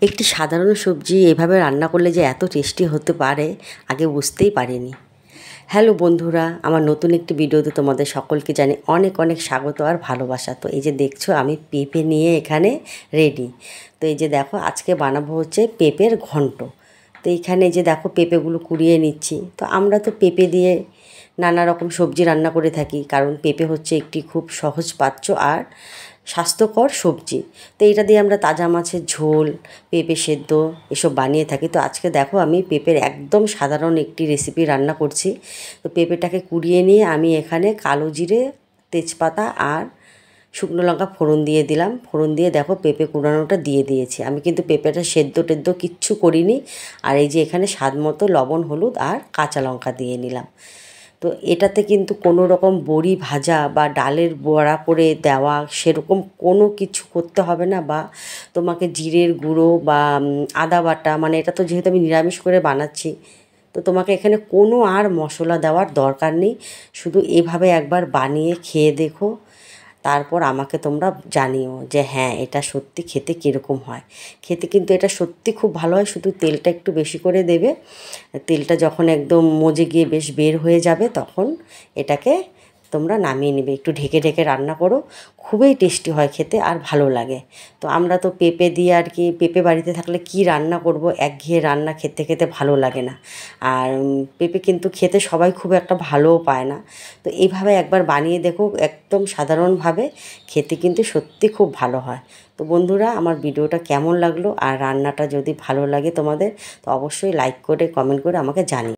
একটি সাধারণ সবজি এভাবে রান্না করলে যে এত টেস্টি হতে পারে আগে বুঝতেই পারিনি। হ্যালো বন্ধুরা, আমার নতুন একটি ভিডিওতে তোমাদের সকলকে জানি অনেক অনেক স্বাগত আর ভালোবাসা। তো এই যে দেখছো আমি পেঁপে নিয়ে এখানে রেডি। তো এই যে দেখো আজকে বানাবো হচ্ছে পেঁপের ঘন্ট। তো এইখানে যে দেখো পেঁপেগুলো কুড়িয়ে নিচ্ছি। তো আমরা তো পেঁপে দিয়ে নানা রকম সবজি রান্না করে থাকি, কারণ পেঁপে হচ্ছে একটি খুব সহজ পাচ্য আর স্বাস্থ্যকর সবজি। তো এটা দিয়ে আমরা তাজা মাছের ঝোল, পেঁপে সেদ্ধ এসব বানিয়ে থাকি। তো আজকে দেখো আমি পেঁপের একদম সাধারণ একটি রেসিপি রান্না করছি। তো পেঁপেটাকে কুড়িয়ে নিয়ে আমি এখানে কালো জিরে, তেজপাতা আর শুকনো লঙ্কা ফোড়ন দিয়ে দিলাম। ফোড়ন দিয়ে দেখো পেঁপে কুড়ানোটা দিয়ে দিয়েছি। আমি কিন্তু পেঁপেটা সেদ্ধ টেদ্ধ কিচ্ছু করিনি। আর এই যে এখানে স্বাদ মতো লবণ, হলুদ আর কাঁচা লঙ্কা দিয়ে নিলাম। তো এটাতে কিন্তু কোনো রকম বড়ি ভাজা বা ডালের বড়া করে দেওয়া সেরকম কোনো কিছু করতে হবে না, বা তোমাকে জিরের গুঁড়ো বা আদা বাটা, মানে এটা তো যেহেতু আমি নিরামিষ করে বানাচ্ছি, তো তোমাকে এখানে কোনো আর মশলা দেওয়ার দরকার নেই। শুধু এভাবে একবার বানিয়ে খেয়ে দেখো, তারপর আমাকে তোমরা জানিও যে হ্যাঁ এটা সত্যি খেতে কীরকম হয়। খেতে কিন্তু এটা সত্যি খুব ভালো হয়, শুধু তেলটা একটু বেশি করে দেবে। তেলটা যখন একদম মজে গিয়ে বেশ বের হয়ে যাবে তখন এটাকে তোমরা নামিয়ে নেবে। একটু ঢেকে ঢেকে রান্না করো, খুবই টেস্টি হয় খেতে আর ভালো লাগে। তো আমরা তো পেঁপে দিয়ে আর কি, পেঁপে বাড়িতে থাকলে কি রান্না করব, একঘেয়ে রান্না খেতে খেতে ভালো লাগে না। আর পেঁপে কিন্তু খেতে সবাই খুব একটা ভালোও পায় না। তো এইভাবে একবার বানিয়ে দেখো, একদম সাধারণভাবে, খেতে কিন্তু সত্যি খুব ভালো হয়। তো বন্ধুরা, আমার ভিডিওটা কেমন লাগলো আর রান্নাটা যদি ভালো লাগে তোমাদের, তো অবশ্যই লাইক করে কমেন্ট করে আমাকে জানিও।